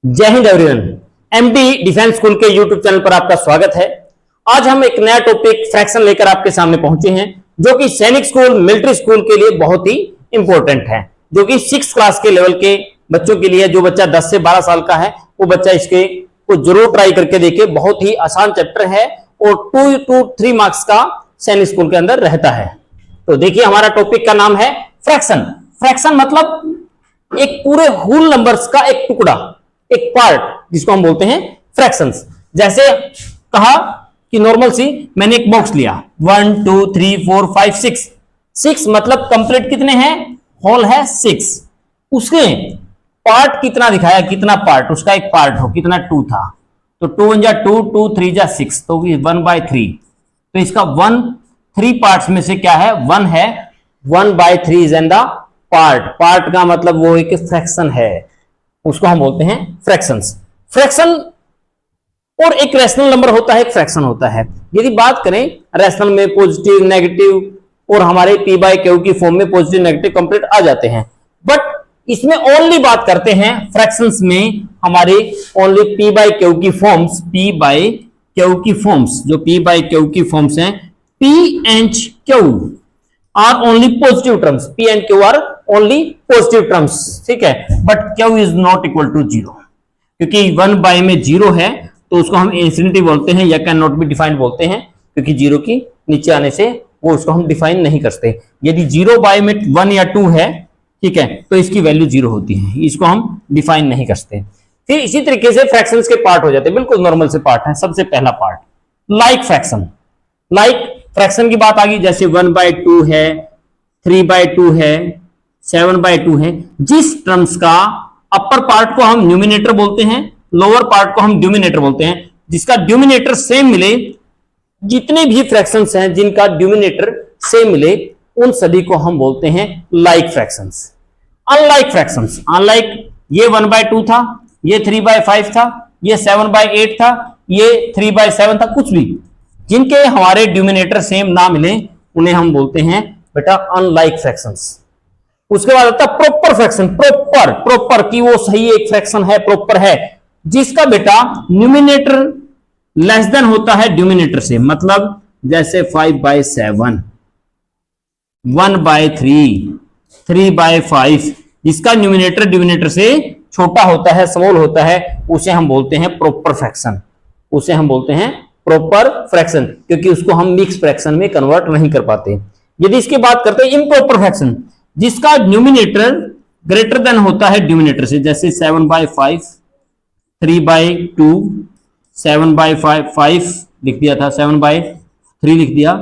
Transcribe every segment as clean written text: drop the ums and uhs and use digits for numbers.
जय Hind everyone. MD defence school के YouTube channel पर आपका स्वागत है। आज हम एक नया टॉपिक फ्रैक्शन लेकर आपके सामने पहुंचे हैं, जो कि सैनिक स्कूल, मिलिट्री स्कूल के लिए बहुत ही इंपॉर्टेंट है, जो कि 6 क्लास के लेवल के बच्चों के लिए, जो बच्चा 10 से 12 साल का है वो बच्चा इसके को जरूर ट्राई करके देखे। बहुत ही आसान चैप्टर है और 2 to 3 मार्क्स का सैनिक स्कूल के अंदर रहता है। तो देखिए, हमारा टॉपिक का नाम है फ्रैक्शन। फ्रैक्शन मतलब एक पूरे होल नंबर्स का एक टुकड़ा, एक पार्ट, जिसको हम बोलते हैं फ्रैक्शंस। जैसे कहा कि नॉर्मल सी मैंने एक बॉक्स लिया, 1 2 3 4 5 6 6 मतलब कंप्लीट कितने हैं, होल है 6। उसके पार्ट कितना दिखाया, कितना पार्ट, उसका एक पार्ट हो, कितना 2 था, तो 2 1 जा 2 2 3 जा 6, तो 1/3। तो इसका 1 3 पार्ट्स में से क्या है, 1 है। 1/3 is an the part. Part का मतलब वो एक फ्रैक्शन है, उसको हम बोलते हैं फ्रैक्शंस। फ्रैक्शन और एक रैशनल नंबर होता है, एक फ्रैक्शन होता है। यदि बात करें रैशनल में पॉजिटिव, नेगेटिव और हमारे p बाय क्यू की फॉर्म में पॉजिटिव नेगेटिव कंप्लीट आ जाते हैं, बट इसमें ओनली बात करते हैं फ्रैक्शंस में हमारे ओनली p बाय क्यू की फॉर्म्स, p बाय क्यू की फॉर्म्स, जो p बाय क्यू की फॉर्म्स हैं, p and q are only positive terms, p and q are only positive terms, ठीक है। But q is not equal to 0, क्योंकि 1 bye में 0 है तो उसको हम इंफिनिटी बोलते हैं या कैन नॉट बी डिफाइंड बोलते हैं, क्योंकि 0 की नीचे आने से वो उसको हम डिफाइन नहीं करते। यदि 0 बाय में 1 या 2 है, ठीक है, तो इसकी वैल्यू 0 होती है, इसको हम डिफाइन नहीं करते। फिर इसी तरीके से फ्रैक्शंस के पार्ट हो जाते हैं, बिल्कुल नॉर्मल से पार्ट है। सबसे पहला part like fraction. Like fraction की बात आ गई, जैसे 1/2 है, 3/2 है, 7/2 है। जिस टर्म्स का अपर पार्ट को हम न्यूमिनेटर बोलते हैं, लोअर पार्ट को हम डिनोमिनेटर बोलते हैं, जिसका डिनोमिनेटर सेम मिले, जितने भी फ्रैक्शंस हैं जिनका डिनोमिनेटर सेम मिले, उन सभी को हम बोलते हैं like fractions. Unlike fractions, unlike ये 1/2 था, ये 3/5 था, ये 7/8 था, ये 3/7 था, कुछ भी जिनके हमारे डिनोमिनेटर सेम ना मिले उन्हें हम बोलते हैं बेटा अनलाइक फ्रैक्शंस। उसके बाद आता है प्रॉपर फ्रैक्शन। प्रॉपर, प्रॉपर की वो सही एक फ्रैक्शन है, प्रॉपर है, जिसका बेटा न्यूमिनेटर लेस देन होता है डिनोमिनेटर से। मतलब जैसे 5/7, 1/3, 3/5, जिसका न्यूमिनेटर डिनोमिनेटर से छोटा होता है, स्मॉल होता है, उसे हम बोलते हैं प्रॉपर फ्रैक्शन। उसे हम बोलते हैं प्रॉपर फ्रैक्शन, क्योंकि उसको हम मिक्स फ्रैक्शन में कन्वर्ट नहीं कर पाते। यदि इसकी बात करते हैं इम्प्रॉपर फ्रैक्शन, जिसका न्यूमिनेटर ग्रेटर देन होता है डिनोमिनेटर से, जैसे 7/5, 3/2, 7/5 लिख दिया था, 7/3 लिख दिया,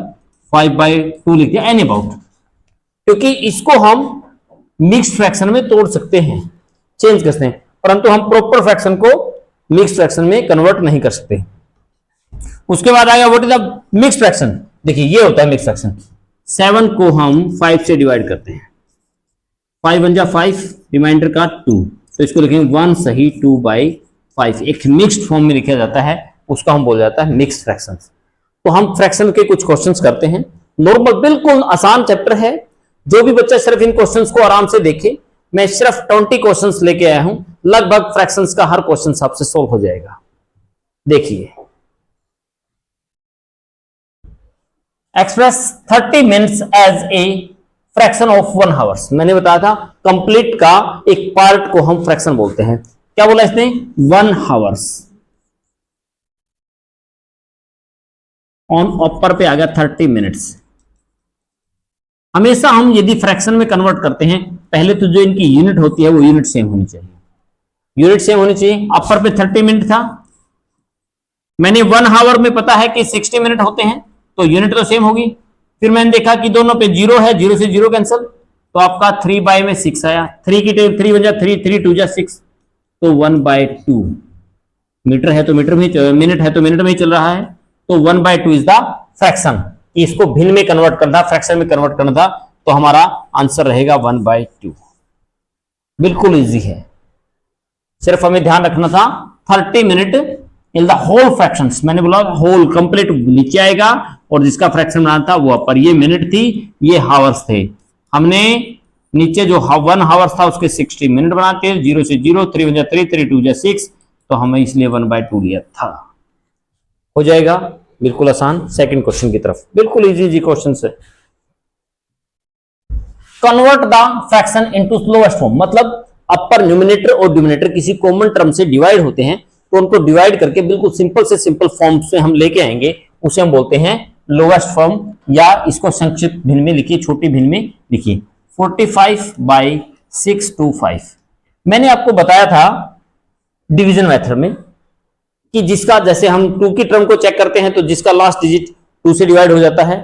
5/2 लिख दिया, एनी अबाउट, क्योंकि इसको हम मिक्स फ्रैक्शन में तोड़ सकते हैं, चेंज कर सकते हैं, परंतु हम प्रॉपर फ्रैक्शन को मिक्स फ्रैक्शन में कन्वर्ट नहीं कर सकते। उसके बाद आएगा what is the mix fraction. देखिए ये होता है मिक्स फ्रैक्शन। 7 को हम 5 से डिवाइड करते हैं, 5 1 जा 5, रिमाइंडर का 2, तो इसको लिखेंगे 1 सही 2/5। एक मिक्स्ड फॉर्म में लिखा जाता है, उसका हम बोल जाता है मिक्स फ्रैक्शन। तो हम फ्रैक्शन के कुछ क्वेश्चंस करते हैं। नॉर्मल बिल्कुल आसान चैप्टर है, जो भी बच्चा सिर्फ इन क्वेश्चंस को आराम से देखे। मैं सिर्फ 20 क्वेश्चंस लेके आया हूं, लगभग फ्रैक्शंस का हर क्वेश्चन आपसे सोल्व हो जाएगा। देखिए, express 30 minutes as a fraction of 1 hours. मैंने बताया था कंप्लीट का एक पार्ट को हम फ्रैक्शन बोलते हैं। क्या बोला इसने, 1 आवर्स। ऑन ऑपर पे आ गया 30 मिनट्स। हमेशा हम यदि फ्रैक्शन में कन्वर्ट करते हैं, पहले तो जो इनकी यूनिट होती है वो यूनिट सेम होनी चाहिए, यूनिट सेम होनी चाहिए। अपर पे 30 मिनट था, मैंने 1 आवर में पता है कि 60 मिनट होते हैं, तो यूनिट तो सेम होगी। फिर मैंने देखा कि दोनों पे 0 है, 0 से 0 कैंसिल, तो आपका 3 में 6 आया, 3 की 3 1 जा 3, 3 2 जा 6, तो 1/2। मीटर है तो मीटर में, मिनट है तो मिनट में ही चल रहा है, तो 1/2 इज द फ्रैक्शन। इसको भिन्न में कन्वर्ट करना, फ्रैक्शन में कन्वर्ट करना था, तो हमारा आंसर रहेगा 1/2। बिल्कुल इजी है, सिर्फ हमें ध्यान रखना था 30 minute in the whole fractions. मैंने बोला होल कंप्लीट नीचे आएगा, और जिसका फ्रैक्शन बनाना था वो अपर। ये मिनट थी, ये हावर्स थे। हमने नीचे जो 1 हावर्स था उसके 60 मिनट बना के 0 से 0, 3 1 3, 3 2 6, तो हमें इसलिए 1/2 लिया था। हो जाएगा बिल्कुल आसान। सेकंड क्वेश्चन की तरफ, बिल्कुल इजी क्वेश्चन है। Convert the fraction into lowest form, मतलब अपर न्यूमिनेटर और डिनोमिनेटर किसी कॉमन टर्म से डिवाइड होते हैं, तो उनको डिवाइड करके बिल्कुल सिंपल से सिंपल फॉर्म से हम लेके आएंगे, उसे हम बोलते हैं लोएस्ट फॉर्म, या इसको संक्षिप्त भिन्न में लिखिए, छोटी भिन्न में लिखिए। 45/625 मैंने आपको बताया था डिवीजन मेथड में कि जिसका, जैसे हम 2 की टर्म को चेक करते हैं तो जिसका लास्ट डिजिट 2 से डिवाइड हो जाता है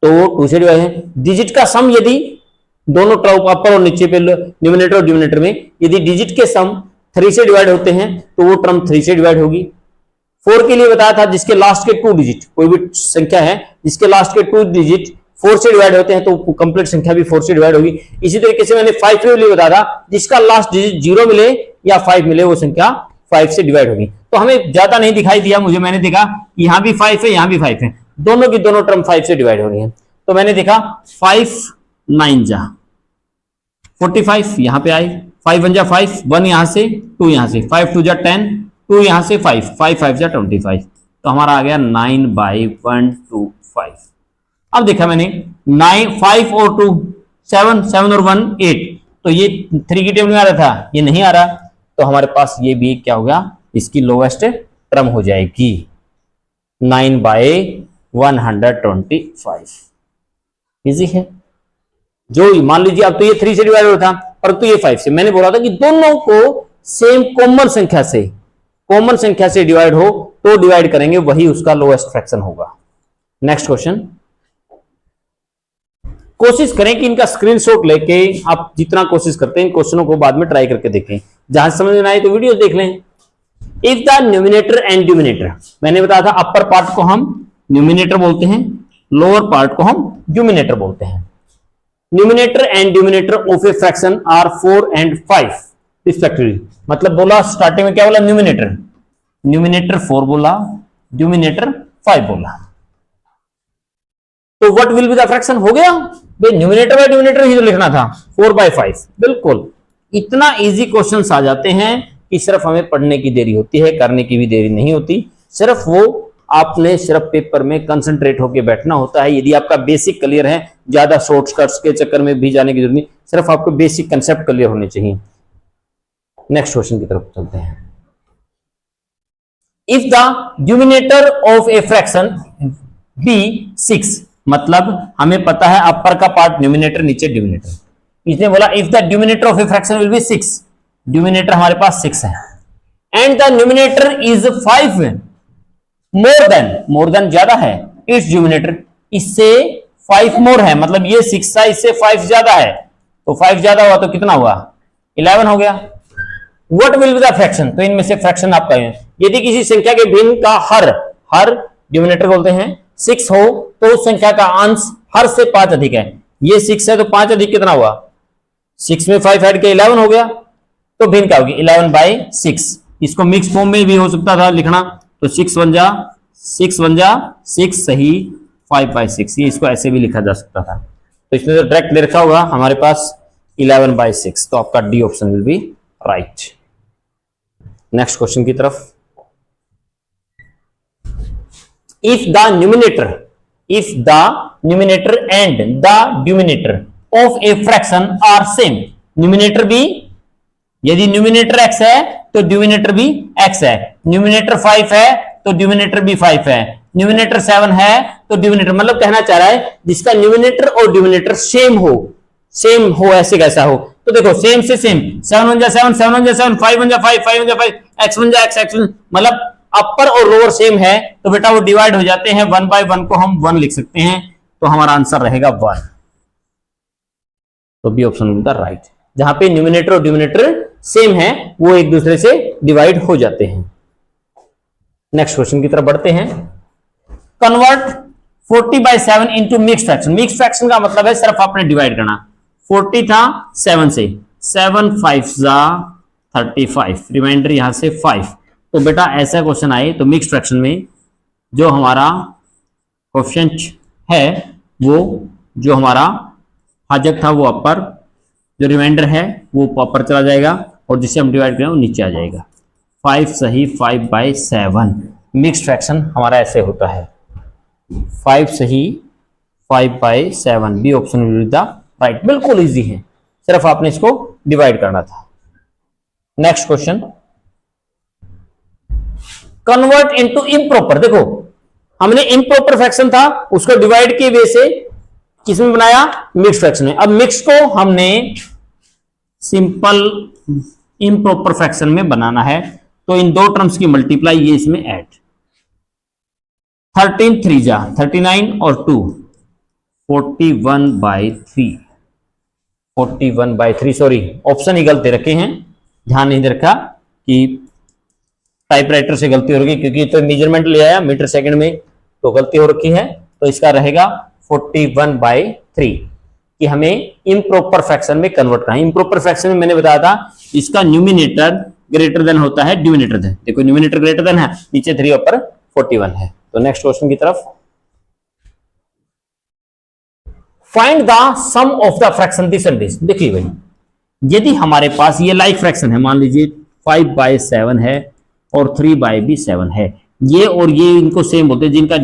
तो 2 से डिवाइड है। डिजिट का सम यदि दोनों टर्म अपर और नीचे पे न्यूमिनेटर और डिनोमिनेटर में यदि डिजिट के सम 3 से डिवाइड होते हैं तो वो टर्म 3 से डिवाइड होगी। 4 के लिए बताया था जिसके लास्ट के 2 डिजिट, कोई भी संख्या है जिसके लास्ट के 2 डिजिट 4 से डिवाइड होते हैं तो कंप्लीट संख्या भी 4 से डिवाइड होगी। इसी तरीके से मैंने 5 के लिए बताया था जिसका लास्ट डिजिट 0 मिले या 5 मिले वो संख्या 5 से डिवाइड होगी। तो हमें ज्यादा नहीं दिखाई दिया मुझे, मैंने देखा यहां भी 5 है यहां भी 5 है, दोनों की दोनों टर्म 5 से डिवाइड हो रही है। तो मैंने देखा 5 9 जा 45 यहां पे आई, 5 1 जा 5, 1 यहां से 2 यहां से, 5 2 जा 10, 2 यहां से 5, 5 5 जा 25, तो हमारा आ गया 9/125। अब देखा मैंने 9 5 और 2 7, 7 और 1 8, तो ये 3 की टेबल में आ रहा था, ये नहीं आ रहा, तो हमारे पास ये भी क्या हो गया, इसकी लोएस्ट टर्म हो जाएगी 9/125। इजी है। जो मान लीजिए अब तो ये 3 से डिवाइड हो था परंतु ये 5 से, मैंने बोला था कि दोनों को सेम कॉमन संख्या से डिवाइड हो तो डिवाइड करेंगे, वही उसका लोएस्ट फ्रैक्शन होगा। नेक्स्ट क्वेश्चन, कोशिश करें कि इनका स्क्रीनशॉट लेके आप जितना कोशिश करते हैं इन क्वेश्चनों को बाद में ट्राई करके देखें, जहां समझ में आए तो वीडियो देख लें। If the numerator and denominator, मैंने बताया था अपर पार्ट को हम न्यूमिनेटर बोलते हैं, लोअर पार्ट को हम डिनोमिनेटर बोलते हैं। Numerator and denominator of a fraction are 4 and 5 respectively, मतलब बोला स्टार्टिंग में क्या बोला, न्यूमिनेटर 4 बोला, डिनोमिनेटर 5 बोला, तो what will be the fraction, हो गया भाई, न्यूमिनेटर बाय डिनोमिनेटर ही तो लिखना था, 4/5। बिल्कुल, इतना इजी क्वेश्चंस आ जाते हैं कि सिर्फ हमें पढ़ने की देरी होती है, करने की भी देरी नहीं होती, सिर्फ वो आपने सिर्फ पेपर में कंसंट्रेट होकर बैठना होता है। यदि आपका बेसिक क्लियर है, ज्यादा शॉर्टकट्स के चक्कर में भी जाने की जरूरत नहीं, सिर्फ आपको बेसिक कंसेप्ट क्लियर होने चाहिए। नेक्स्ट क्वेश्चन की तरफ चलते हैं। If the denominator of a fraction be 6, मतलब हमें पता है अपर का पार्ट न्यूमिनेटर, नीचे डिनोमिनेटर, इसने बोला if the denominator of a fraction will be 6, denominator हमारे पास 6 है, and the numerator is 5 more than ज्यादा है इट्स डिनोमिनेटर, इससे 5 मोर है, मतलब ये 6 था इससे 5 ज्यादा है, तो 5 ज्यादा हुआ तो कितना हुआ, 11 हो गया। What will be the fraction, तो इनमें से फ्रैक्शन आपका है, यदि किसी संख्या के भिन्न का हर डिनोमिनेटर बोलते हैं 6 हो तो उस संख्या का अंश हर से 5 अधिक है, ये 6 है तो 5 अधिक कितना हुआ, 6 में 5 ऐड के 11 हो गया, तो भिन्न क्या होगी 11/6। इसको मिक्स फॉर्म में भी हो सकता था लिखना, तो 6 1 जा 6 सही 5/6, ये इसको ऐसे भी लिखा जा सकता था, तो इसमें तो डायरेक्ट ले रखा होगा हमारे पास 11/6, तो आपका D option will be right. Next question की तरफ, if the numerator and the denominator of a fraction are same, numerator भी, यदि न्यूमिनेटर x है तो डिनोमिनेटर भी x है, न्यूमिनेटर 5 है तो डिनोमिनेटर भी 5 है, न्यूमिनेटर 7 है तो डिनोमिनेटर, मतलब कहना चाह रहा है जिसका न्यूमिनेटर और डिनोमिनेटर सेम हो, ऐसे कैसा हो, तो देखो सेम से सेम, 7 1 जा 7, 7 1 जा 7, 5 1 जा 5, 5 1 जा 5, x 1 जा x, मतलब अपर और लोअर सेम है तो बेटा वो डिवाइड हो जाते हैं, 1/1 को हम 1 लिख सकते हैं, तो हमारा आंसर रहेगा 1, तो बी ऑप्शन होगा राइट। जहां पे न्यूमिनेटर और डिनोमिनेटर सेम है वो एक दूसरे से डिवाइड हो जाते हैं। नेक्स्ट क्वेश्चन की तरफ बढ़ते हैं। Convert 40/7 into mix fraction, mix fraction का मतलब है सिर्फ आपने डिवाइड करना, 40 था 7 से, 7 5 जा 35, रिमाइंडर यहां से 5, तो बेटा ऐसा क्वेश्चन आए तो मिक्स फ्रैक्शन में जो हमारा कोएफिशिएंट है वो, जो हमारा भाजक था वो अपर जो रिमाइंडर है वो ऊपर चला जाएगा और जिसे हम डिवाइड करें वो नीचे आ जाएगा। 5 सही 5/7 मिक्स्ड फ्रैक्शन हमारा ऐसे होता है। 5 सही 5/7 B option will be the right. बिल्कुल इजी है, सिर्फ आपने इसको डिवाइड करना था। Next question, convert into improper. देखो हमने इम्प्रॉपर फ्रैक्शन था उसको डिवाइड के वे से किसमें बनाया, मिक्स फ्रैक्शन में। अब मिक्स को हमने सिंपल इम्प्रॉपर फ्रैक्शन में बनाना है, तो इन दो टर्म्स की मल्टीप्लाई, ये इसमें ऐड। 13 3 जा 39 और 2 41/3 41/3। सॉरी ऑप्शन ही गलती रखे हैं, ध्यान नहीं रखा कि टाइपराइटर से गलती हो रही है, क्योंकि तो मेजरमेंट ले आया मीटर सेकंड में तो गलती हो रखी है। तो इसका रहेगा 41/3 कि हमें इम्प्रॉपर फ्रैक्शन में कन्वर्ट करना है। इम्प्रॉपर फ्रैक्शन में मैंने बताया था इसका न्यूमिनेटर ग्रेटर देन होता है डिनोमिनेटर देन। देखो न्यूमिनेटर ग्रेटर देन है, नीचे 3 ऊपर 41 है। तो नेक्स्ट क्वेश्चन की तरफ, find the sum of the fraction this and this. देखिए भाई, यदि हमारे पास ये लाइक फ्रैक्शन है, मान लीजिए 5/7 है और 3/7 है, ये और ये इनको सेम बोलते हैं, जिनका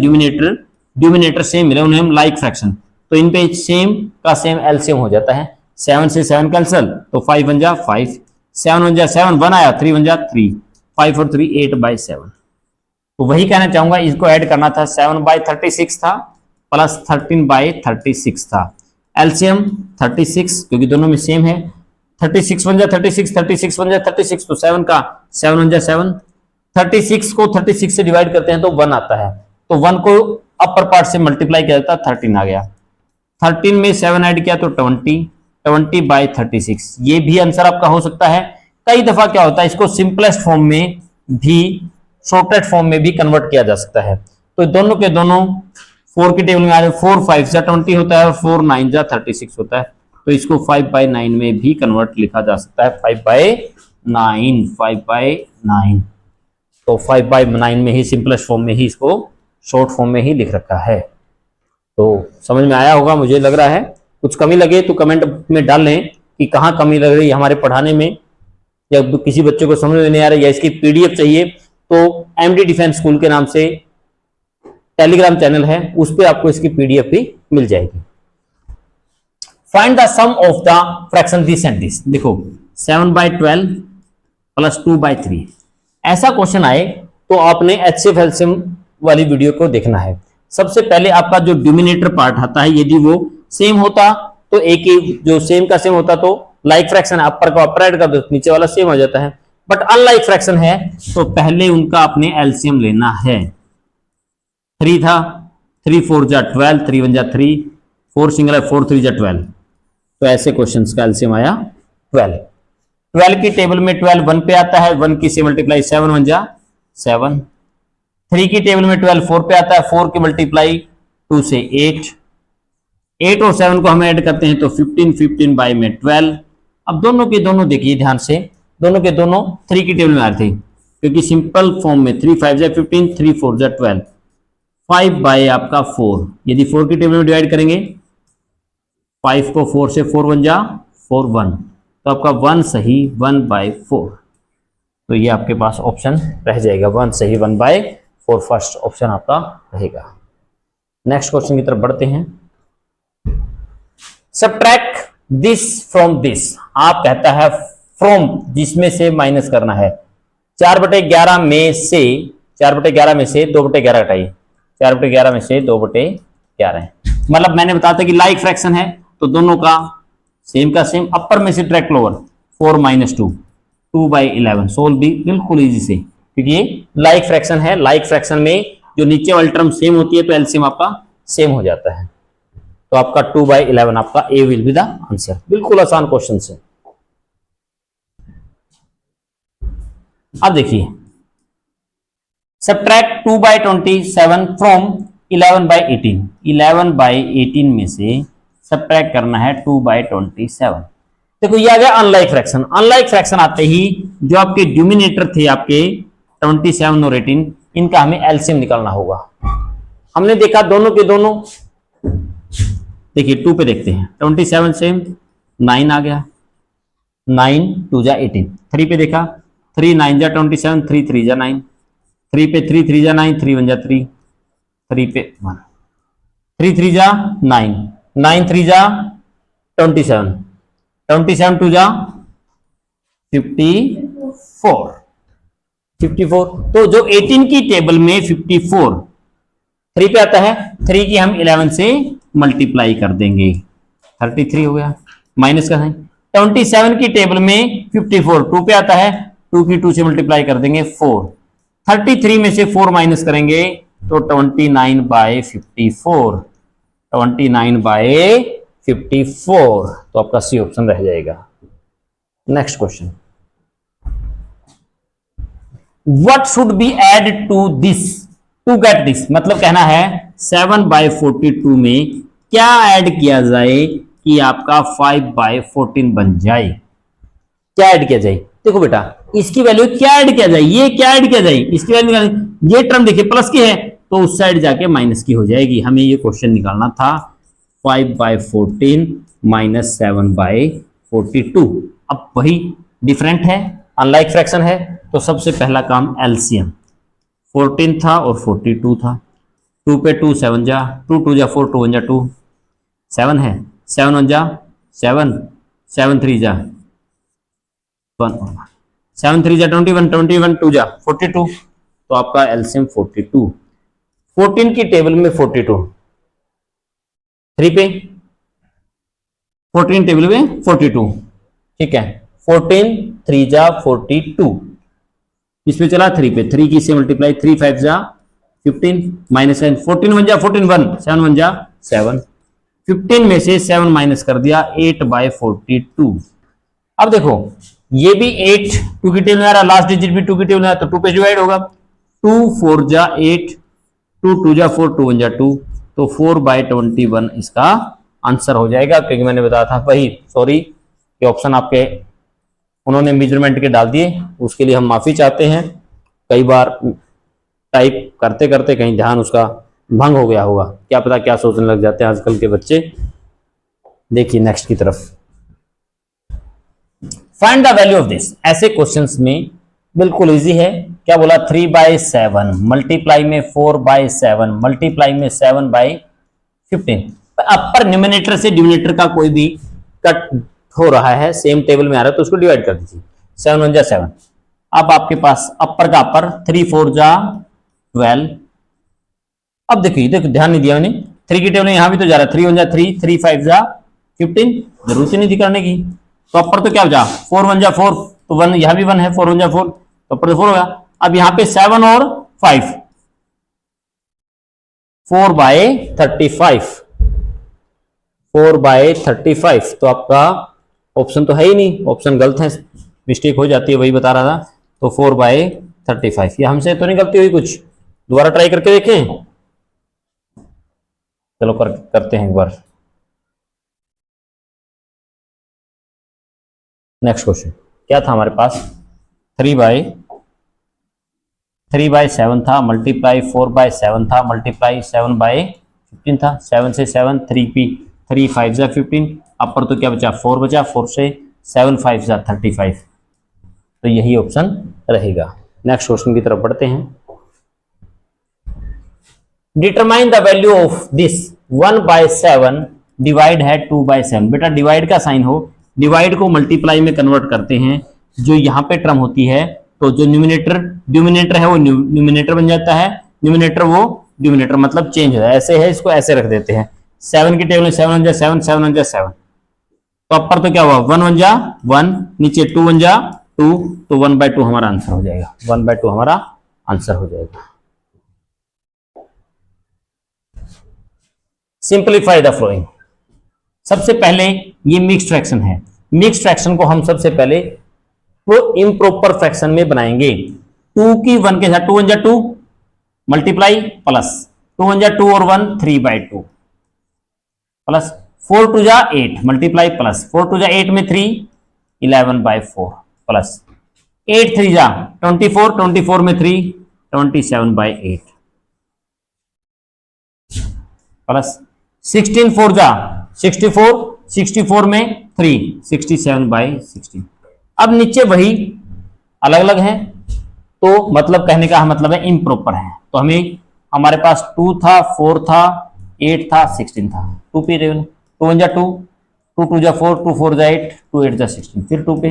डिनोमिनेटर सेम मिले उन्हें हम लाइक फ्रैक्शन। तो इन पे सेम का सेम एलसीएम हो जाता है। 7 से 7 कैंसिल, तो 5 1 जा 5, 7 1 जा 7, 1 आया, 3 1 जा 3, 5 और 3 8/7। तो वही कहना चाहूंगा, इसको ऐड करना था, 7/36 था प्लस 13/36 था। एलसीएम 36 क्योंकि दोनों में सेम है, 36 1 जा 36, 36 1 जा 36, तो 7 का 7 1 जा 7, 36 को 36 से डिवाइड करते हैं तो 1 आता है, तो 1 को अपर पार्ट से मल्टीप्लाई किया जाता है, 13 आ गया। 13 में 7 ऐड किया तो 20/36। ये भी आंसर आपका हो सकता है। कई दफा क्या होता है, इसको सिंपलेस्ट फॉर्म में भी शॉर्टेड फॉर्म में भी कन्वर्ट किया जा सकता है। तो दोनों के दोनों 4 की टेबल में आ रहे, 4 5 जा 20 होता है और 4 9 जा 36 होता है, तो इसको 5/9 में भी कन्वर्ट लिखा जा सकता है। 5/9 तो 5/9 में ही सिंपलेस्ट फॉर्म में ही इसको शॉर्ट फॉर्म में ही लिख रखा है। तो समझ में आया होगा मुझे लग रहा है। कुछ कमी लगे तो कमेंट में डाल लें कि कहाँ कमी लग रही है हमारे पढ़ाने में, या किसी बच्चे को समझ में नहीं आ रहा है, या इसकी पीडीएफ चाहिए तो एमडी डिफेंस स्कूल के नाम से टेलीग्राम चैनल है, उस पर आपको इसकी पीडीएफ भी मिल जाएगी। Find the sum of the fraction this and this. देखो 7/12 प्लस 2/3 ऐसा क्वेश्चन आए तो आपने एचसीएफ एलसीएम वाली वीडियो को देखना है। सबसे पहले आपका जो डिनोमिनेटर पार्ट आता है, यदि वो सेम होता तो एक ही, जो सेम का सेम होता तो लाइक फ्रैक्शन अपर को अपर ऐड कर दो, नीचे वाला सेम हो जाता है। बट अनलाइक फ्रैक्शन है तो पहले उनका आपने एलसीएम लेना है। 3 था, 3 4 जा 12, 3 1 जा 3, 4 सिंगल है, 4 3 जा 12, तो ऐसे क्वेश्चन का एलसीएम आया 12। 12 की टेबल में 12 1 पे आता है, 1 की से मल्टीप्लाई 7 1 जा 7। 3 की टेबल में 12 4 पे आता है, 4 की मल्टीप्लाई 2 से 8, 8 और 7 को हम ऐड करते हैं तो 15, 15 बाई में 12। अब दोनों के दोनों देखिए ध्यान से, दोनों के दोनों 3 की टेबल में आ रहे थे, क्योंकि सिंपल फॉर्म में 3 5 जा 15, 3 4 जा 12, 5 बाई आपका 4। यदि 4 की टेबल में डिवाइड करेंगे 5 को 4 से, 4 1 जा 4 1, तो आपका 1 सही 1/4। तो ये आपके पास ऑप्शन रह जाएगा, 1 सही 1/4 फर्स्ट ऑप्शन आपका रहेगा। नेक्स्ट क्वेश्चन की तरफ बढ़ते हैं। Subtract this from this. आप कहता है फ्रॉम, जिसमें से माइनस करना है। 4/11 में से 4/11 में से 2/11 हटाइए, 4/11 में से 2/11, मतलब मैंने बताया था कि लाइक फ्रैक्शन है तो दोनों का सेम अपर में से ट्रैक लोअर, 4 - 2 2/11। सोल्व भी बिल्कुल इजी से, क्योंकि ये लाइक फ्रैक्शन है। लाइक फ्रैक्शन में जो नीचे वाली टर्म सेम होती है तो एलसीएम आपका सेम हो जाता है। तो आपका 2/11 आपका ए विल बी द आंसर। बिल्कुल आसान क्वेश्चन है। अब देखिए, सब्ट्रैक्ट 2/27 फ्रॉम 11/18। 11/18 में से सब्ट्रैक्ट करना है 2/27। देखो ये आ गया अनलाइक फ्रैक्शन। अनलाइक फ्रैक्शन आते ही जो आपके डिनोमिनेटर थे आपके 27 और 18, इनका हमें एलसीएम निकालना होगा। हमने देखा दोनों के दोनों, देखिए 2 पे देखते हैं, 27 से 9 आ गया, 9 2 जा 18, 3 पे देखा 3 9 जा 27, 3 3 जा 9, 3 पे 3 3 जा 9, 3 1 जा 3, 3 पे 1, 3 3 जा 9, 9 3 जा 27, 27 2 जा 54, 54। तो जो 18 की टेबल में 54 3 पे आता है, 3 की हम 11 से मल्टीप्लाई कर देंगे, 33 हो गया, माइनस का साइन। 27 की टेबल में 54 2 पे आता है, 2 की 2 से मल्टीप्लाई कर देंगे 4, 33 में से 4 माइनस करेंगे तो 29 बाय 54, 29 बाय 54, तो आपका सी ऑप्शन रह जाएगा। Next question, what should be add to this to get this, मतलब कहना है 7 बाय 42 में क्या ऐड किया जाए कि आपका 5 बाय 14 बन जाए। क्या ऐड किया जाए, देखो बेटा इसकी वैल्यू क्या ऐड किया जाए, ये क्या ऐड किया जाए, इसकी वैल्यू, ये टर्म देखिए प्लस की है तो उस साइड जाके माइनस की हो जाएगी। हमें ये क्वेश्चन निकालना था 5 बाय 14 माइनस 7 बाय 42। अब वही डिफरेंट है, अनलाइक फ्रैक्शन है, तो सबसे पहला काम एलसीएम, 14 था और 42 था, 2 पे 2 7 जा, 2 2 जा 4, 2 1 जा 2, 7 है, 7 1 जा 7, 7 3 जा 1, 7 3 जा 21, 21 2 जा 42, तो आपका एलसीएम 42। 14 की टेबल में 42, 3 पे 14 टेबल में 42, ठीक है, 14 3 जा 42, इसमें चला 3 पे, 3 की से मल्टीप्लाई, 3 5 जा 15 माइनस 14 1 जा 14 1, 7 1 जा 7, 15 में से 7 माइनस कर दिया 8 बाय 42। अब देखो ये भी 8 2 की टेबल में आ रहा, लास्ट डिजिट भी 2 की टेबल में आ रहा, तो 2 पे डिवाइड होगा, 2 4 जा 8, 2 2 जा 4, 2 1 जा 2, तो 4 बाय 21 इसका आंसर हो जाएगा। क्योंकि मैंने बताया था वही, सॉरी ये ऑप्शन आपके उन्होंने मेजरमेंट के डाल दिए, उसके लिए हम माफी चाहते हैं। कई बार टाइप करते करते कहीं ध्यान उसका भंग हो गया होगा, क्या पता क्या सोचने लग जाते हैं आजकल के बच्चे। देखिए नेक्स्ट की तरफ, find the value of this. ऐसे क्वेश्चंस में बिल्कुल इजी है, क्या बोला 3 बाय 7 मल्टीप्लाई में 4 बाय 7 मल्टीप्लाई में 7 बाय 15। अपर न्यूमिनेटर से डिनोमिनेटर का कोई भी कट हो रहा है, सेम टेबल में आ रहा है, तो उसको डिवाइड कर दीजिए, 7 1 जा 7। अब आपके पास अपर का अपर 3 4 जा 12। अब देखिए, देखो ध्यान नहीं दिया मैंने, 3 की टेबल में यहां भी तो जा रहा है, 3 1 जा 3, 3 5 जा 15, जरूरत ही नहीं थी करने की। तो अपर तो क्या हो जा 4 1 जा 4, तो 1 यहां भी 1 है, 4 1 जा 4, तो अपर तो 4 होगा। अब यहां पे 7 और 5, 4 बाय 35, 4 बाय 35, तो आपका ऑप्शन तो है ही नहीं, ऑप्शन गलत है, मिस्टेक हो जाती है, वही बता रहा था। तो 4 बाय 35, ये हमसे तो नहीं गलती हुई, कुछ दोबारा ट्राई करके देखें, चलो करते हैं एक बार। नेक्स्ट क्वेश्चन क्या था हमारे पास, 3 बाय 7 था, मल्टीप्लाई 4 बाय 7 था, मल्टीप्लाई 7 बाय 15 था, 7 से 7, 3 5 जा 15, अपर तो क्या बचा 4 बचा, 4 से 7 5 जा 35, तो यही ऑप्शन रहेगा। नेक्स्ट क्वेश्चन की तरफ बढ़ते हैं। Determine the value of this 1 by 7 divide है 2 बाय 7। बेटा डिवाइड का साइन हो, डिवाइड को मल्टीप्लाई में कन्वर्ट करते हैं, जो यहाँ पे टर्म होती है तो जो न्यूमिनेटर है वो न्यूमिनेटर बन जाता है, न्यूमिनेटर वो डिनोमिनेटर, मतलब चेंज हो जाए, ऐसे है इसको ऐसे रख देते हैं। 7 की टेबल में 7 1 जा 7, 7 1 जा 7, तो अपर तो क्या हुआ 1 1 जा 1, नीचे 2 1 जा 2, तो 1 बाय 2 हमारा आंसर हो जाएगा, 1 बाय 2 हमारा आंसर हो जाएगा। Simplify the flowing. सबसे पहले ये मिक्स्ड फ्रैक्शन है, मिक्स्ड फ्रैक्शन को हम सबसे पहले वो इम्प्रॉपर फ्रैक्शन में बनाएंगे। 2 की 1 के साथ 2 1 जा 2 मल्टीप्लाई प्लस 2 1 जा 2 और 1 3 बाय 2 प्लस 4 2 जा 8 मल्टीप्लाई प्लस 4 2 जा 8 में 3 11 बाय 4 प्लस 8 3 जा 24, 24 में 3 27 बाय 8 प्लस 16 4 जा 64, 64 में 3 67 बाय 16 अब नीचे वही अलग अलग हैं, तो मतलब कहने का मतलब है इम्प्रॉपर है। तो हमें हमारे पास 2 था, 4 था, 8 था, 16 था। 2 पे 2 1 जा 2, 2 2 जा 4, 2 4 जा 8, 2 8 जा 16। फिर 2 पे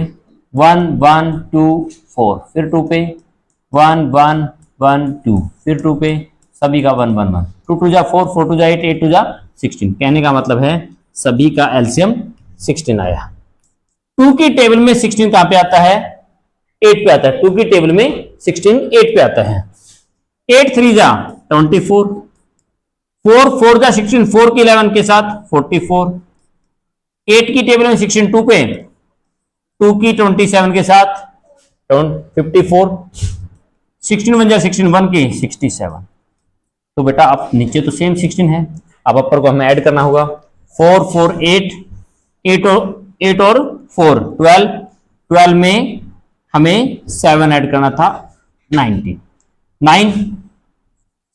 1 1 2 4, फिर 2 पे 1 1 1 2, फिर 2 पे सभी का 1 1 1, 2 2 जा 4, 4 2 जा 8, 8 2 जा 16। कहने का मतलब है सभी का एलसीएम 16 आया। 2 की टेबल में 16 कहां पे आता है? 8 पे आता है। 2 की टेबल में 16 8 पे आता है। 8 3 जा 24, 4 4 जा 16, 4 की 11 के साथ 44। 8 की टेबल में 16 2 पे, 2 की 27 के साथ 54। 16 1 जा 16, 1 की 67। तो बेटा अब नीचे तो सेम 16 है, अब अपर को हमें ऐड करना होगा। 4 4 8, 8 और 4 12, 12 में हमें 7 ऐड करना था, 19। 9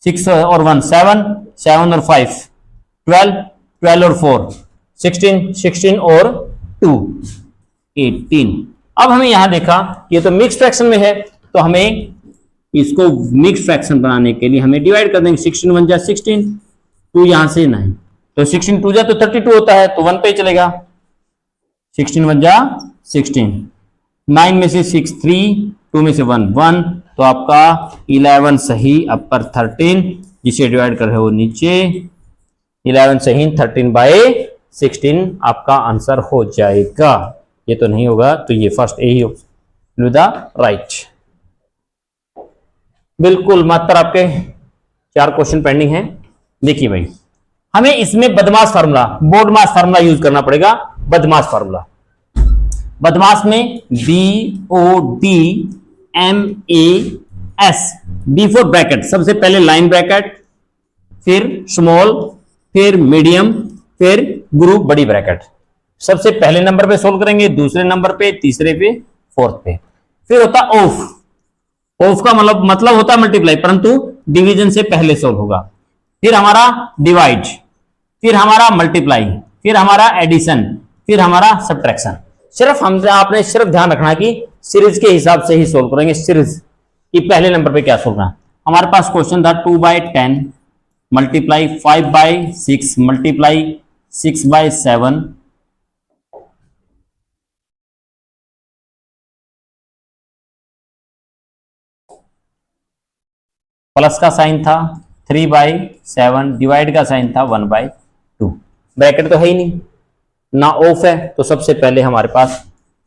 6 और 1 7, 7 और 5 12, 12 और 4 16, 16 और 2 18। अब हमें यहां देखा ये तो मिक्स फ्रैक्शन में है, तो हमें इसको मिक्स फ्रैक्शन बनाने के लिए हमें डिवाइड कर देंगे। 16 1 जा 16, 2 यहां से 9, तो 16 2 जा तो 32 होता है, तो 1 पे चलेगा। 16 1 जा 16, 9 में से 6 3, 2 में से 1 1, तो आपका 11 सही, अपर 13 जिसे डिवाइड कर रहे हो नीचे 11 सही, 13 बाय 16 आपका आंसर हो जाएगा। ये तो नहीं होगा, तो ये फर्स्ट ए ही होगा द राइट। बिल्कुल, मात्र आपके 4 क्वेश्चन पेंडिंग हैं। देखिए भाई, हमें इसमें बदमाश formula, board mass formula use करना पड़ेगा। बदमाश फार्मूला, बदमाश में BODMAS, बिफोर ब्रैकेट, सबसे पहले लाइन ब्रैकेट, फिर स्मॉल, फिर मीडियम, फिर ग्रुप बड़ी ब्रैकेट। सबसे पहले नंबर पे सोल्व करेंगे, दूसरे नंबर पे, तीसरे पे, फोर्थ पे। फिर होता ऑफ, ऑफ का मतलब होता है मल्टीप्लाई, परंतु डिवीजन से पहले सोल्व होगा। फिर हमारा डिवाइड, फिर हमारा मल्टीप्लाई, फिर हमारा एडिशन, फिर हमारा सब्ट्रैक्शन। सिर्फ आपने सिर्फ ध्यान रखना कि सीरीज के हिसाब से ही सोल्व करेंगे। सीरीज कि पहले नंबर पे क्या सोल्व करना। हमारे पास क्वेश्चन था 2 by 10 multiply 5 by 6 multiply 6 by 7 plus का साइन था 3 बाय 7, डिवाइड का साइन था 1 बाय 2। ब्रैकेट तो है ही नहीं ना, ऑफ है, तो सबसे पहले हमारे पास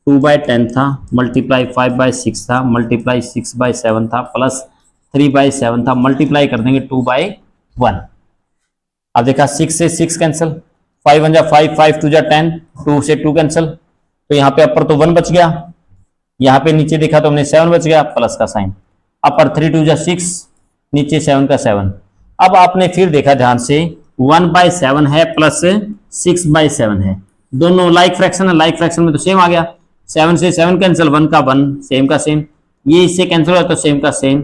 2 बाय 10 था, मल्टीप्लाई 5 बाय 6 था, मल्टीप्लाई 6 बाय 7 था, प्लस 3 बाय 7 था, मल्टीप्लाई कर देंगे 2 बाय 1। अब देखा 6 से 6 कैंसिल, 5 1 जा 5, 5 2 जा 10, 2 से 2 कैंसिल, तो यहाँ पे अपर तो 1 बच गया, यहाँ पे नीचे देखा तो हमने 7 बच गया, प्लस का साइन। अपर 3 2 जा 6, नीचे 7 का 7। अब आपने फिर देखा ध्यान से 1 बाय 7 है प्लस 6 बाय 7 है, दोनों लाइक फ्रैक्शन है, लाइक फ्रैक्शन में तो सेम आ गया। 7 से 7 कैंसिल, 1 का 1, सेम का सेम, ये इससे कैंसिल हुआ तो सेम का सेम।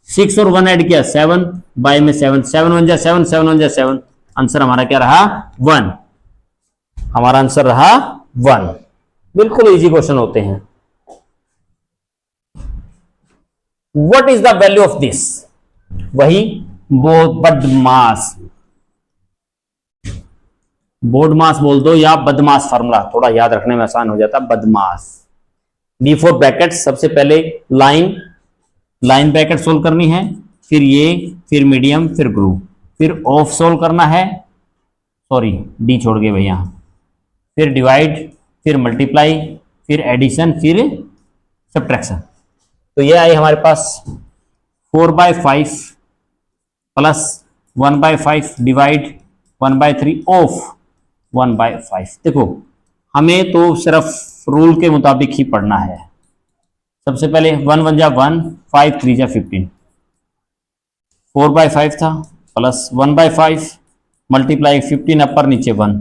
6 और 1 ऐड किया 7 बाय में 7, 7 1 जा 7, 7 1 जा 7, आंसर हमारा क्या रहा 1। हमारा आंसर रहा 1। बिल्कुल इजी क्वेश्चन होते हैं। What is the value of this, वही बदमाश, बोर्ड मास बोल दो या बदमाश फार्मूला, थोड़ा याद रखने में आसान हो जाता है। बदमाश, बिफोर ब्रैकेट, सबसे पहले लाइन ब्रैकेट सोल्व करनी है, फिर ये, फिर मीडियम, फिर ग्रुप, फिर ऑफ सोल्व करना है, सॉरी डी छोड़ गए भैया, फिर डिवाइड, फिर मल्टीप्लाई, फिर एडिशन, फिर सब्ट्रैक्शन। तो ये आई हमारे पास 4 by 5 plus 1 by 5 divide 1 by 3 of 1 by 5। देखो हमें तो सिर्फ रूल के मुताबिक ही पढ़ना है। सबसे पहले 1 1 जा 1, 5 3 जा 15, 4 बाय 5 था प्लस 1 बाय 5 मल्टीप्लाई 15 अपर नीचे 1,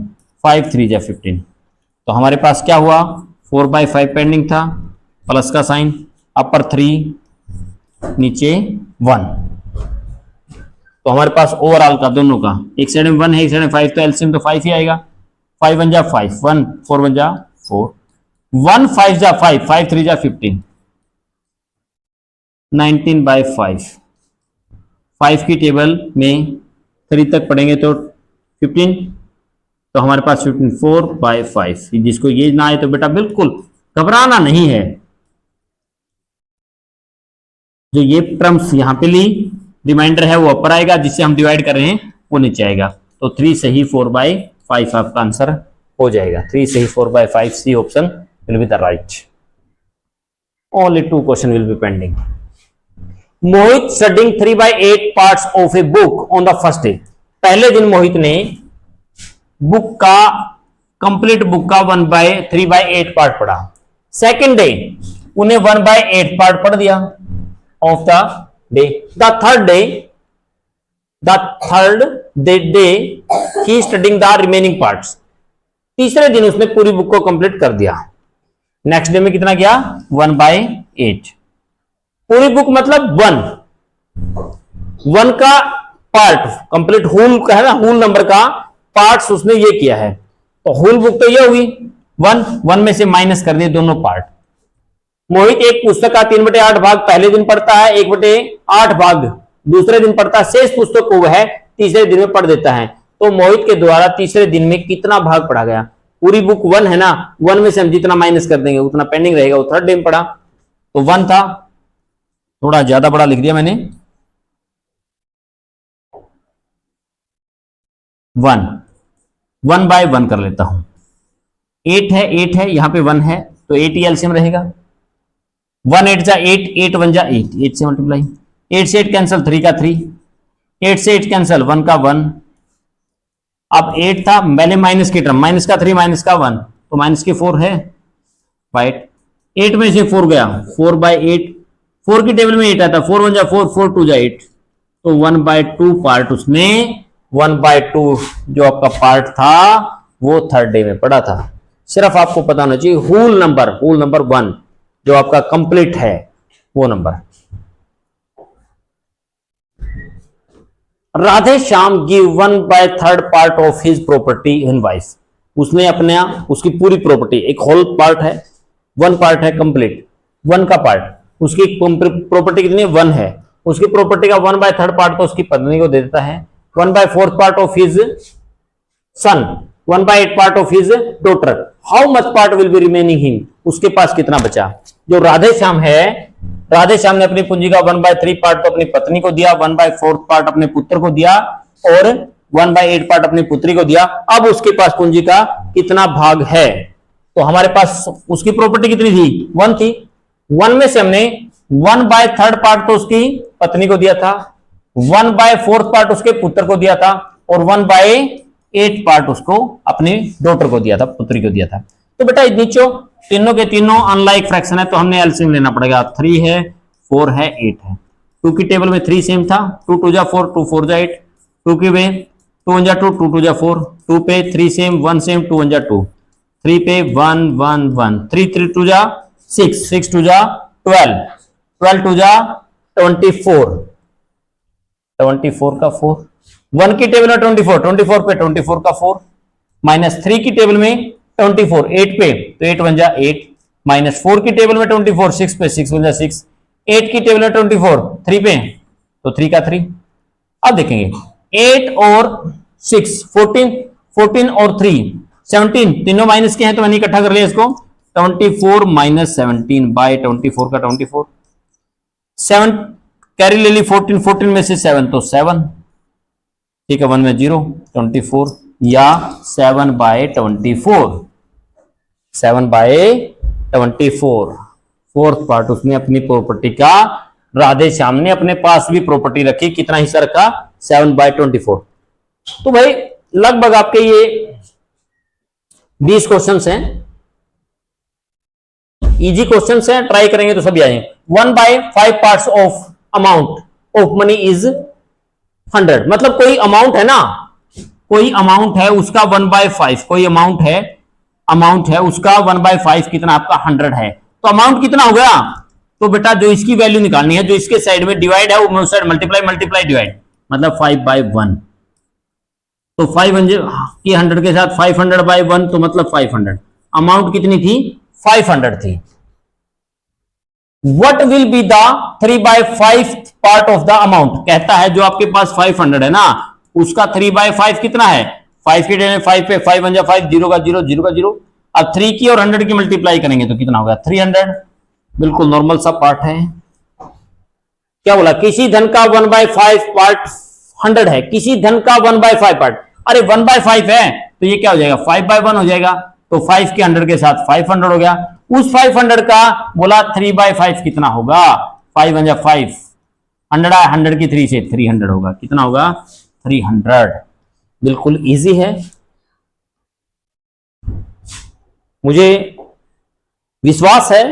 5 3 जा 15, तो हमारे पास क्या हुआ 4 बाय 5 पेंडिंग था, प्लस का साइन, अपर 3 नीचे 1, तो हमारे पास ओवरऑल का दोनों का, एक साइड में 1 है, एक साइड में 5, तो एलसीएम तो 5 ही आएगा। 5 1 जा 5, 1 4 1 जा 4, 1 5 जा 5, 5 3 जा 15, 19/5। 5 की टेबल में 3 तक पढ़ेंगे तो 15, तो हमारे पास 15 4/5। जिसको ये ना आए तो बेटा बिल्कुल घबराना नहीं है, जो ये टर्म्स यहां पे ली, रिमाइंडर है वो ऊपर आएगा, जिससे हम डिवाइड कर रहे हैं वो नीचे आएगा। तो 3 सही 4/5 आपका आंसर हो जाएगा। 3 सही 4/5, C option will be the right. Only 2 question will be pending. Mohit studying 3/8 parts of a book on the first day. पहले दिन मोहित ने बुक का कंप्लीट बुक का 3/8 पार्ट पढ़ा। सेकेंड डे उन्हें 1/8 पार्ट पढ़ दिया of the day. The third day he studying the remaining parts. तीसरे दिन उसने पूरी बुक को कंप्लीट कर दिया। नेक्स्ट डे में कितना गया? 1/8। पूरी बुक मतलब 1 का पार्ट कंप्लीट, होल का है ना, होल नंबर का पार्ट्स उसने ये किया है, तो होल बुक तो ये हुई 1 में से माइनस कर दिए दोनों पार्ट। मोहित एक पुस्तक का 3/8 भाग पहले दिन पढ़ता है, 1/8 भाग दूसरे दिन पढ़ता है, शेष पुस्तक को वह तीसरे दिन में पढ़ देता है। तो मोहित के द्वारा तीसरे दिन में कितना भाग पढ़ा गया? पूरी बुक 1 है ना, 1 में से हम जितना माइनस कर देंगे उतना पेंडिंग रहेगा, वो थर्ड डे में पढ़ा। तो 1 था, थोड़ा ज्यादा बड़ा लिख दिया मैंने, 1/1 कर लेता हूं। 8 है यहां पे 1 है, तो 8 ही एलसीएम रहेगा। 1 8 जा 8, 8 1 जा 8, 8 से मल्टीप्लाई, 8 से 8 कैंसिल, 3 का 3, 8 से 8 कैंसिल, 1 का 1। अब 8 था, मैंने माइनस की टर्म, माइनस का 3 माइनस का 1, तो माइनस के 4 है, राइट। 8 में से 4 गया, 4/8, 4 की टेबल में 8 आता, 4 1 जा 4, 4 2 जा 8, तो 1/2 पार्ट उसने 1/2 जो आपका पार्ट था वो थर्ड डे में पढ़ा था। सिर्फ आपको पता होना चाहिए होल नंबर 1 जो आपका कंप्लीट है वो number. Radhe Shyam give 1/3 part of his property in wife. उसने अपने उसकी पूरी प्रॉपर्टी, एक होल पार्ट है, 1 पार्ट है कंप्लीट, 1 का पार्ट, उसकी प्रॉपर्टी कितनी है? 1 है। उसकी प्रॉपर्टी का 1/3 पार्ट तो उसकी पत्नी को दे देता है, 1/4 part of his son, 1/8 part of his daughter. How much part will be remaining him? उसके पास कितना बचा? जो राधे श्याम है, राधे श्याम ने अपनी पूंजी का 1/3 पार्ट तो अपनी पत्नी को दिया, 1/4 पार्ट अपने पुत्र को दिया और 1/8 पार्ट अपनी पुत्री को दिया। अब उसके पास पूंजी का कितना भाग है? तो हमारे पास उसकी प्रॉपर्टी कितनी थी? 1 थी। 1 में से हमने 1/3 पार्ट तो उसकी पत्नी को दिया था, 1/4 पार्ट उसके पुत्र को दिया था और 1/8 पार्ट उसको अपने डॉटर को दिया था, पुत्री को दिया था। तो बेटा नीचे तीनों के तीनों अनलाइक फ्रैक्शन है, तो हमने एलसीएम लेना पड़ेगा। 3 है, 4 है, 8 है। 2 की टेबल में 3 सेम था, 2 2 जा 4, 2 4 जा 8, 2 की में 2 1 जा 2, 2 2 जा 4, 2 पे 3 सेम, 1 सेम, 2 1 जा 2, 3 पे 1 1 1, 3 3 2 जा 6, 6 2 जा 12, 12 2 जा 24, 24 का 4, 1 की टेबल में 24, 24 पे 24 का 4, माइनस 3 की टेबल में 24, 8 पे तो 8 1 जा 8, माइनस 4 की टेबल में 24, 6 पे 6 1 जा 6, 8 की टेबल में 24, 3 पे तो 3 का 3। अब देखेंगे 8 और 6, 14, 14 और 3 17, तीनों माइनस के हैं तो मैंने इकट्ठा कर लिया इसको, 24 माइनस 17 बाय 24 का 24, 7 कैरी ले ली, 14, 14 में से 7 तो 7, ठीक है, 1 में 0, 24 या 7/24, 7/24 फोर्थ पार्ट उसने अपनी प्रॉपर्टी का, राधे श्याम ने अपने पास भी प्रॉपर्टी रखी, कितना हिस्सा रखा? 7/24। तो भाई लगभग आपके ये 20 क्वेश्चंस हैं, इजी क्वेश्चंस हैं, ट्राई करेंगे तो सभी आएंगे। 1/5 parts of amount of money is 100, मतलब कोई अमाउंट है ना, कोई अमाउंट है उसका 1/5, कोई अमाउंट है उसका 1/5 कितना? आपका 100 है। तो अमाउंट कितना हो गया? तो बेटा जो इसकी वैल्यू निकालनी है, जो इसके साइड में डिवाइड है वो साइड मल्टीप्लाई डिवाइड, मतलब 5/1। तो 500 की 100 के साथ 500/1 तो मतलब 500। अमाउंट कितनी थी? 500 थी। What will be the 3/5 part of the amount? कहता है जो आपके पास 500 है ना, उसका 3/5 कितना है? 5 की जगह 5 पे 5 1 5, 0 का 0, 0 का 0। अब 3 की और 100 की मल्टीप्लाई करेंगे तो कितना होगा? 300। बिल्कुल नॉर्मल सा पार्ट है। क्या बोला? किसी धन का 1/5 पार्ट 100 है, किसी धन का 1/5 पार्ट। अरे 1/5 है तो ये क्या हो जाएगा? 5/1 हो जाएगा। तो 5 के 100 के साथ 500 हो गया। उस 500 का बोला 3/5 कितना होगा? 5 1 5, 100 की 3 से 300 होगा। कितना होगा? 300। बिल्कुल इजी है। मुझे विश्वास है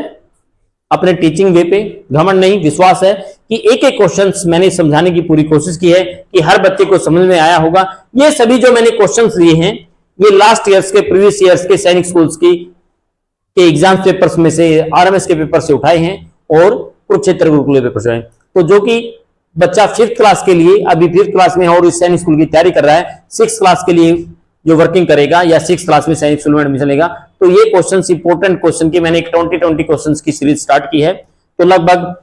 अपने टीचिंग वे पे, घमंड नहीं, विश्वास है कि एक एक क्वेश्चंस मैंने समझाने की पूरी कोशिश की है कि हर बच्चे को समझ में आया होगा। ये सभी जो मैंने क्वेश्चंस लिए हैं ये लास्ट ईयर्स के, प्रीवियस ईयर्स के सैनिक स्कूल्स की के एग्जाम पेपर्स में से, आरएमएस के पेपर से उठाए हैं और कुरुक्षेत्र गुरुकुल पेपर से। तो जो कि बच्चा 5th क्लास के लिए, अभी 5th क्लास में है और इस सैनिक स्कूल की तैयारी कर रहा है, 6th क्लास के लिए जो वर्किंग करेगा या 6th क्लास में सैनिक स्कूल में एडमिशन लेगा, तो ये क्वेश्चंस इंपॉर्टेंट क्वेश्चन की मैंने एक 20 क्वेश्चंस की सीरीज स्टार्ट की है। तो लगभग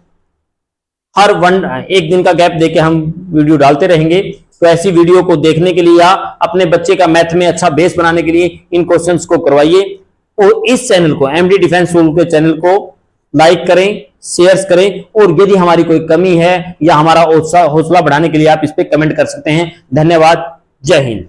हर एक दिन का गैप देके हम वीडियो डालते रहेंगे। तो ऐसी वीडियो को देखने के लिए या अपने बच्चे का मैथ में अच्छा बेस बनाने के लिए इन क्वेश्चंस को करवाइए। और इस चैनल को, एमडी डिफेंस स्कूल के चैनल को लाइक करें, शेयर करें, और यदि हमारी कोई कमी है या हमारा हौसला बढ़ाने के लिए आप इस पे कमेंट कर सकते हैं। धन्यवाद। जय हिंद।